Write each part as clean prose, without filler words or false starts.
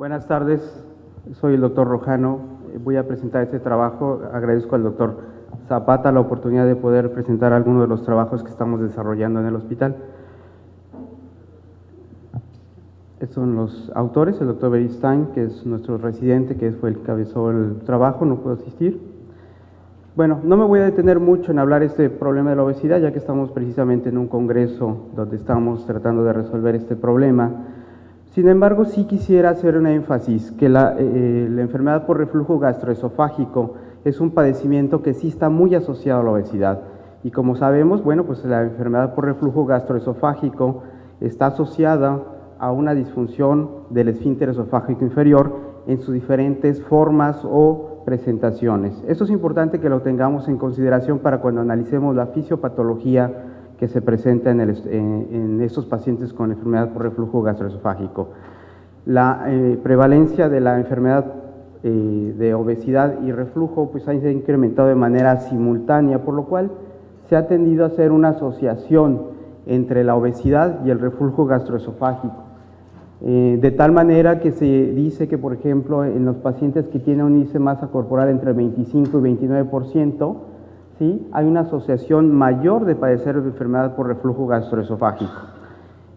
Buenas tardes, soy el doctor Rojano. Voy a presentar este trabajo. Agradezco al doctor Zapata la oportunidad de poder presentar algunos de los trabajos que estamos desarrollando en el hospital. Estos son los autores, el doctor Beristain, que es nuestro residente, que fue el que encabezó el trabajo, no pudo asistir. Bueno, no me voy a detener mucho en hablar este problema de la obesidad, ya que estamos precisamente en un congreso donde estamos tratando de resolver este problema. Sin embargo, sí quisiera hacer un énfasis que la enfermedad por reflujo gastroesofágico es un padecimiento que sí está muy asociado a la obesidad. Y como sabemos, bueno, pues la enfermedad por reflujo gastroesofágico está asociada a una disfunción del esfínter esofágico inferior en sus diferentes formas o presentaciones. Esto es importante que lo tengamos en consideración para cuando analicemos la fisiopatología que se presenta en estos pacientes con enfermedad por reflujo gastroesofágico. La prevalencia de la enfermedad de obesidad y reflujo pues ha incrementado de manera simultánea, por lo cual se ha tendido a hacer una asociación entre la obesidad y el reflujo gastroesofágico. De tal manera que se dice que, por ejemplo, en los pacientes que tienen un índice de masa corporal entre 25 y 29%, ¿sí?, hay una asociación mayor de padecer de enfermedad por reflujo gastroesofágico.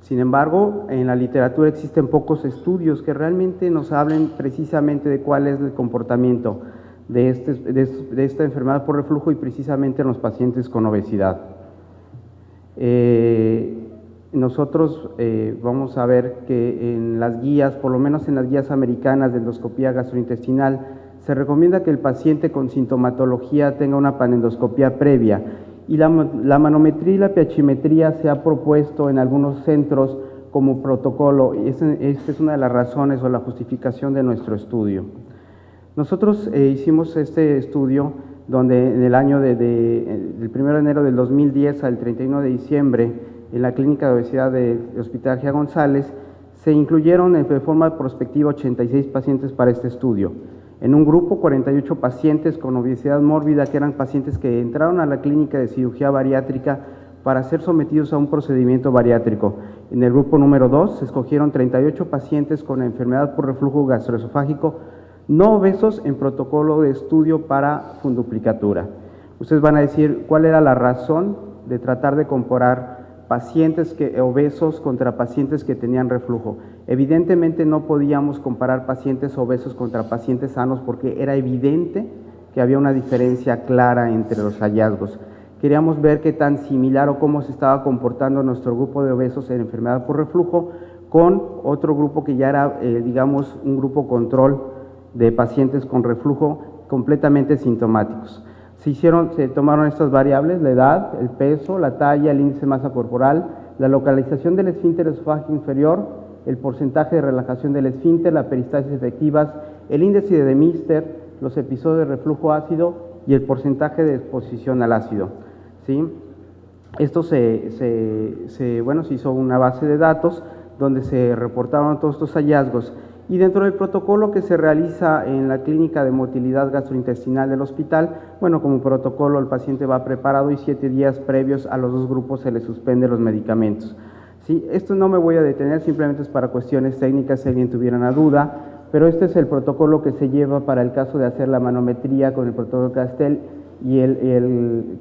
Sin embargo, en la literatura existen pocos estudios que realmente nos hablen precisamente de cuál es el comportamiento de esta enfermedad por reflujo y precisamente en los pacientes con obesidad. Nosotros vamos a ver que en las guías, por lo menos en las guías americanas de endoscopía gastrointestinal, se recomienda que el paciente con sintomatología tenga una panendoscopía previa y la manometría y la pH-metría se ha propuesto en algunos centros como protocolo. Esta es una de las razones o la justificación de nuestro estudio. Nosotros hicimos este estudio donde en el año del 1 de enero del 2010 al 31 de diciembre en la clínica de obesidad del Hospital Gia González se incluyeron de forma prospectiva 86 pacientes para este estudio. En un grupo, 48 pacientes con obesidad mórbida, que eran pacientes que entraron a la clínica de cirugía bariátrica para ser sometidos a un procedimiento bariátrico. En el grupo número 2 se escogieron 38 pacientes con enfermedad por reflujo gastroesofágico no obesos en protocolo de estudio para funduplicatura. Ustedes van a decir cuál era la razón de tratar de comparar pacientes obesos contra pacientes que tenían reflujo. Evidentemente no podíamos comparar pacientes obesos contra pacientes sanos porque era evidente que había una diferencia clara entre los hallazgos. Queríamos ver qué tan similar o cómo se estaba comportando nuestro grupo de obesos en enfermedad por reflujo con otro grupo que ya era, digamos, un grupo control de pacientes con reflujo completamente sintomáticos. Se tomaron estas variables, la edad, el peso, la talla, el índice de masa corporal, la localización del esfínter esofágico inferior, el porcentaje de relajación del esfínter, la peristalsis efectivas, el índice de Mister, los episodios de reflujo ácido y el porcentaje de exposición al ácido, ¿sí? Esto se hizo una base de datos donde se reportaron todos estos hallazgos. Y dentro del protocolo que se realiza en la clínica de motilidad gastrointestinal del hospital, bueno, como protocolo el paciente va preparado y 7 días previos a los dos grupos se le suspenden los medicamentos. ¿Sí? Esto no me voy a detener, simplemente es para cuestiones técnicas si alguien tuviera una duda, pero este es el protocolo que se lleva para el caso de hacer la manometría con el protocolo Castel y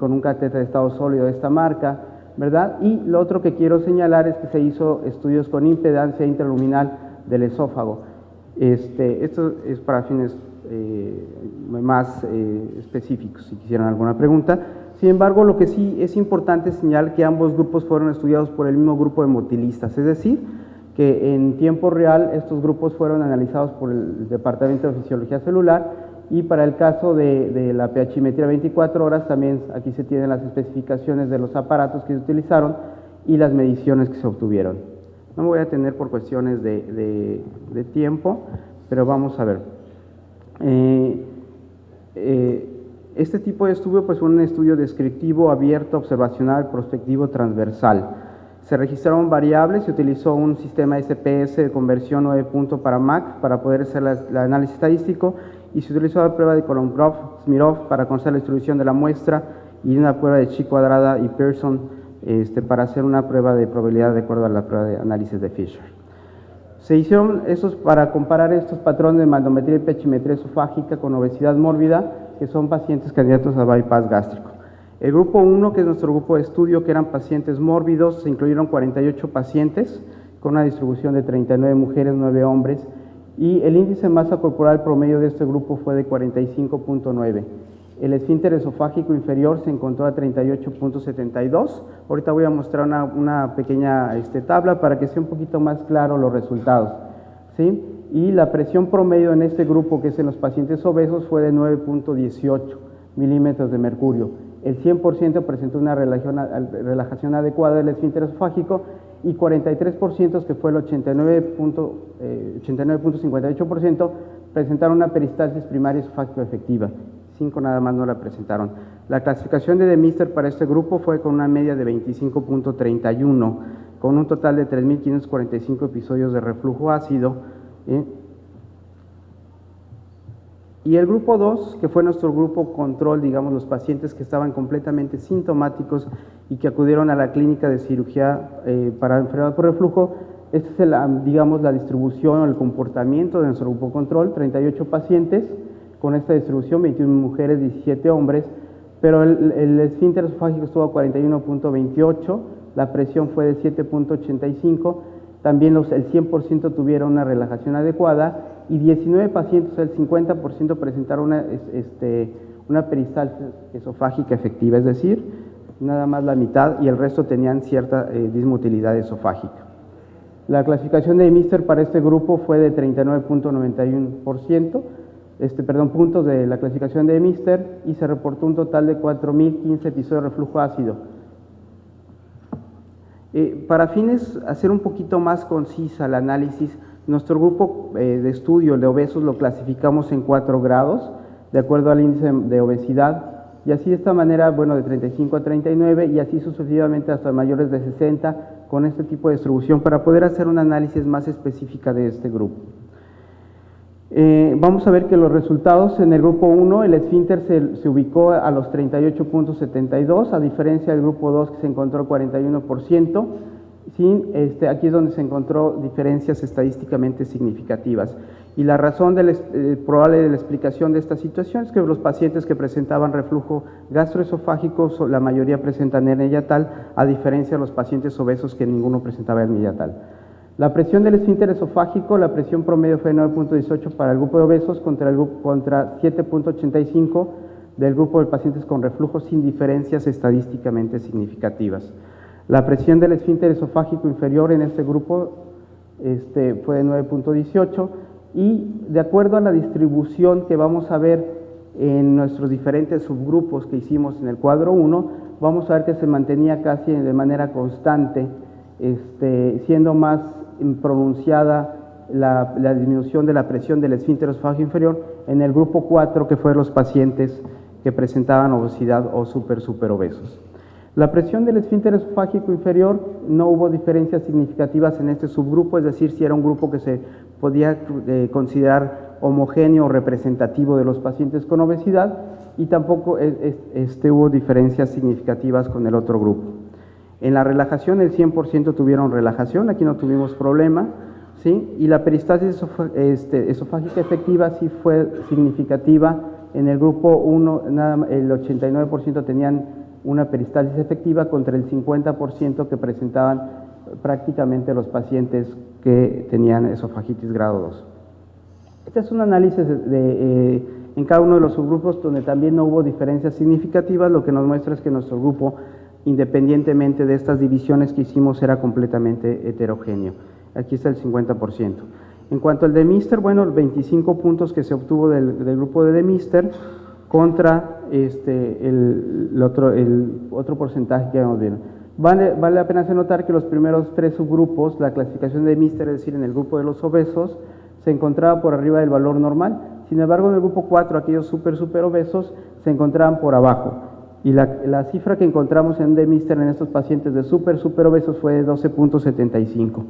con un catéter de estado sólido de esta marca, ¿verdad? Y lo otro que quiero señalar es que se hizo estudios con impedancia intraluminal del esófago. Esto es para fines más específicos, si quisieran alguna pregunta. Sin embargo, lo que sí es importante señalar que ambos grupos fueron estudiados por el mismo grupo de motilistas, es decir, que en tiempo real estos grupos fueron analizados por el Departamento de Fisiología Celular y para el caso de la pH-metría 24 horas también aquí se tienen las especificaciones de los aparatos que se utilizaron y las mediciones que se obtuvieron. No me voy a detener por cuestiones de tiempo, pero vamos a ver. Este tipo de estudio pues, fue un estudio descriptivo, abierto, observacional, prospectivo, transversal. Se registraron variables, se utilizó un sistema SPS de conversión 9 punto para MAC para poder hacer el análisis estadístico y se utilizó la prueba de Kolmogorov-Smirnov para conocer la distribución de la muestra y una prueba de Chi cuadrada y Pearson para hacer una prueba de probabilidad de acuerdo a la prueba de análisis de Fisher. Se hicieron esos para comparar estos patrones de manometría y pechimetría esofágica con obesidad mórbida, que son pacientes candidatos a bypass gástrico. El grupo 1, que es nuestro grupo de estudio, que eran pacientes mórbidos, se incluyeron 48 pacientes con una distribución de 39 mujeres, 9 hombres, y el índice de masa corporal promedio de este grupo fue de 45.9. El esfínter esofágico inferior se encontró a 38.72. Ahorita voy a mostrar una pequeña tabla para que sea un poquito más claro los resultados, ¿sí? Y la presión promedio en este grupo, que es en los pacientes obesos, fue de 9.18 milímetros de mercurio. El 100% presentó una relajación adecuada del esfínter esofágico y 43%, que fue el 89.58%, presentaron una peristalsis primaria esofágica efectiva. 5 nada más no la presentaron. La clasificación de Demister para este grupo fue con una media de 25.31, con un total de 3.545 episodios de reflujo ácido. Y el grupo 2, que fue nuestro grupo control, digamos, los pacientes que estaban completamente sintomáticos y que acudieron a la clínica de cirugía para enfermedad por reflujo, esta es digamos, la distribución o el comportamiento de nuestro grupo control, 38 pacientes, con esta distribución, 21 mujeres, 17 hombres, pero el esfínter esofágico estuvo a 41.28, la presión fue de 7.85, también el 100% tuvieron una relajación adecuada y 19 pacientes, el 50% presentaron una peristalsis esofágica efectiva, es decir, nada más la mitad y el resto tenían cierta dismotilidad esofágica. La clasificación de Mister para este grupo fue de 39.91%, puntos de la clasificación de Mister, y se reportó un total de 4.015 episodios de reflujo ácido. Para fines hacer un poquito más concisa el análisis, nuestro grupo de estudio de obesos lo clasificamos en 4 grados, de acuerdo al índice de obesidad, y así de esta manera, bueno, de 35 a 39, y así sucesivamente hasta mayores de 60, con este tipo de distribución, para poder hacer un análisis más específica de este grupo. Vamos a ver que los resultados en el grupo 1, el esfínter se ubicó a los 38.72, a diferencia del grupo 2 que se encontró 41%, aquí es donde se encontró diferencias estadísticamente significativas. Y la razón probable de la explicación de esta situación es que los pacientes que presentaban reflujo gastroesofágico, la mayoría presentan hernia yatal, a diferencia de los pacientes obesos que ninguno presentaba hernia yatal. La presión del esfínter esofágico, la presión promedio fue 9.18 para el grupo de obesos contra 7.85 del grupo de pacientes con reflujo, sin diferencias estadísticamente significativas. La presión del esfínter esofágico inferior en este grupo fue de 9.18 y de acuerdo a la distribución que vamos a ver en nuestros diferentes subgrupos que hicimos en el cuadro 1, vamos a ver que se mantenía casi de manera constante, siendo más pronunciada la disminución de la presión del esfínter esofágico inferior en el grupo 4, que fueron los pacientes que presentaban obesidad o super obesos. La presión del esfínter esofágico inferior no hubo diferencias significativas en este subgrupo, es decir, si era un grupo que se podía considerar homogéneo o representativo de los pacientes con obesidad, y tampoco hubo diferencias significativas con el otro grupo. En la relajación, el 100% tuvieron relajación, aquí no tuvimos problema, ¿sí? Y la peristalsis esofágica efectiva sí fue significativa. En el grupo 1, el 89% tenían una peristalsis efectiva contra el 50% que presentaban prácticamente los pacientes que tenían esofagitis grado 2. Este es un análisis en cada uno de los subgrupos donde también no hubo diferencias significativas, lo que nos muestra es que nuestro grupo, independientemente de estas divisiones que hicimos, era completamente heterogéneo. Aquí está el 50%. En cuanto al Demister, bueno, 25 puntos que se obtuvo del grupo de Demister contra el otro porcentaje que vamos viendo. Vale la pena notar que los primeros 3 subgrupos, la clasificación de Demister, es decir, en el grupo de los obesos, se encontraba por arriba del valor normal. Sin embargo, en el grupo 4, aquellos super obesos, se encontraban por abajo. Y la cifra que encontramos en Demister en estos pacientes de super obesos fue de 12.75.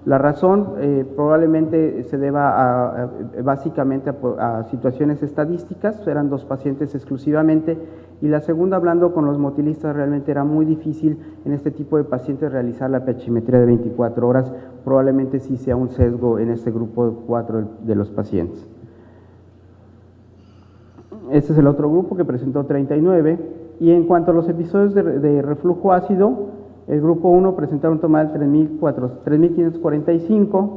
La razón probablemente se deba básicamente a situaciones estadísticas, eran 2 pacientes exclusivamente, y la segunda, hablando con los motilistas, realmente era muy difícil en este tipo de pacientes realizar la pH-metría de 24 horas, probablemente sí sea un sesgo en este grupo 4 de los pacientes. Este es el otro grupo que presentó 39, y en cuanto a los episodios de reflujo ácido, el grupo 1 presentaron un total de 3.545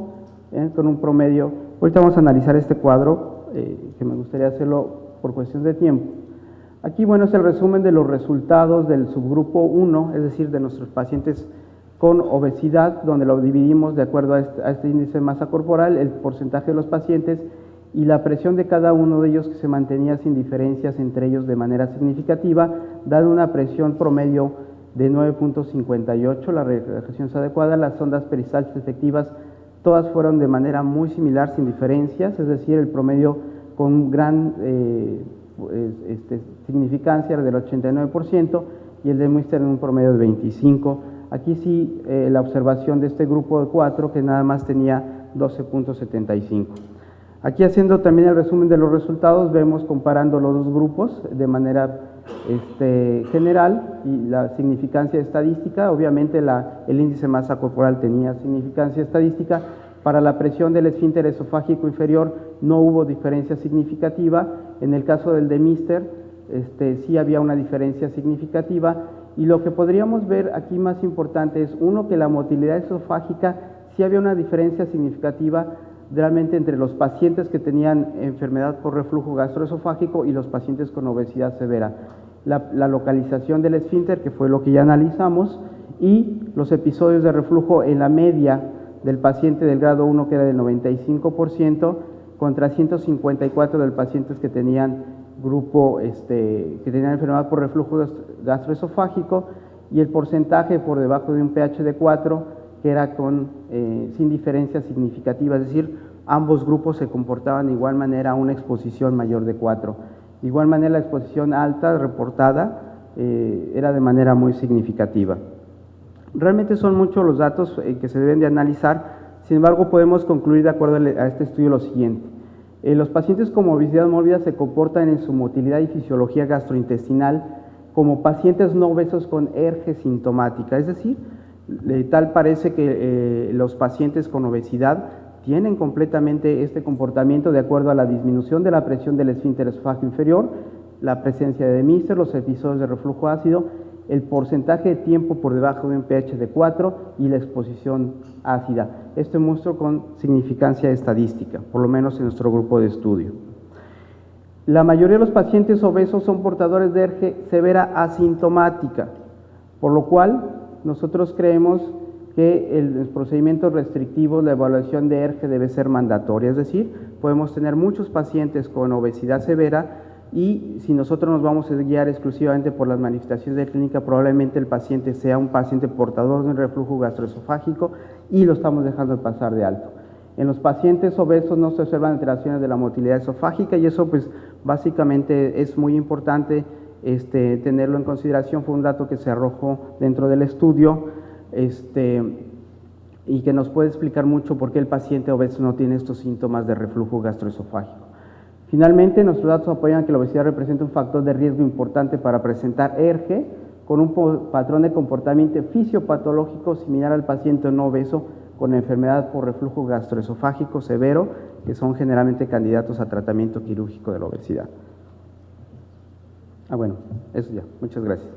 con un promedio. Ahorita vamos a analizar este cuadro, que me gustaría hacerlo por cuestión de tiempo. Aquí, bueno, es el resumen de los resultados del subgrupo 1, es decir, de nuestros pacientes con obesidad, donde lo dividimos de acuerdo a este índice de masa corporal, el porcentaje de los pacientes y la presión de cada uno de ellos, que se mantenía sin diferencias entre ellos de manera significativa, dando una presión promedio de 9.58, la relajación es adecuada. Las ondas peristálticas efectivas todas fueron de manera muy similar, sin diferencias, es decir, el promedio con gran significancia del 89%, y el de Muster en un promedio de 25%. Aquí sí, la observación de este grupo de 4, que nada más tenía 12.75. Aquí, haciendo también el resumen de los resultados, vemos comparando los dos grupos de manera general y la significancia estadística. Obviamente el índice de masa corporal tenía significancia estadística. Para la presión del esfínter esofágico inferior no hubo diferencia significativa. En el caso del de Mister, sí había una diferencia significativa, y lo que podríamos ver aquí más importante es, uno, que la motilidad esofágica sí había una diferencia significativa realmente entre los pacientes que tenían enfermedad por reflujo gastroesofágico y los pacientes con obesidad severa. La localización del esfínter, que fue lo que ya analizamos, y los episodios de reflujo en la media del paciente del grado 1, que era del 95%, contra 154 del pacientes que tenían grupo, que tenían enfermedad por reflujo gastroesofágico, y el porcentaje por debajo de un pH de 4, que era sin diferencia significativa, es decir, ambos grupos se comportaban de igual manera a una exposición mayor de 4. De igual manera, la exposición alta reportada era de manera muy significativa. Realmente son muchos los datos que se deben de analizar. Sin embargo, podemos concluir de acuerdo a este estudio lo siguiente. Los pacientes con obesidad mórbida se comportan en su motilidad y fisiología gastrointestinal como pacientes no obesos con ERGE sintomática, es decir, tal parece que los pacientes con obesidad tienen completamente este comportamiento de acuerdo a la disminución de la presión del esfínter esofágico inferior, la presencia de Mister, los episodios de reflujo ácido, el porcentaje de tiempo por debajo de un pH de 4 y la exposición ácida. Esto muestra con significancia estadística, por lo menos en nuestro grupo de estudio. La mayoría de los pacientes obesos son portadores de ERGE severa asintomática, por lo cual nosotros creemos que en los procedimientos restrictivos la evaluación de ERGE debe ser mandatoria, es decir, podemos tener muchos pacientes con obesidad severa, y si nosotros nos vamos a guiar exclusivamente por las manifestaciones de clínica, probablemente el paciente sea un paciente portador de un reflujo gastroesofágico y lo estamos dejando pasar de alto. En los pacientes obesos no se observan alteraciones de la motilidad esofágica, y eso pues básicamente es muy importante tenerlo en consideración. Fue un dato que se arrojó dentro del estudio y que nos puede explicar mucho por qué el paciente obeso no tiene estos síntomas de reflujo gastroesofágico. Finalmente, nuestros datos apoyan que la obesidad representa un factor de riesgo importante para presentar ERGE, con un patrón de comportamiento fisiopatológico similar al paciente no obeso con enfermedad por reflujo gastroesofágico severo, que son generalmente candidatos a tratamiento quirúrgico de la obesidad. Bueno, eso ya. Muchas gracias.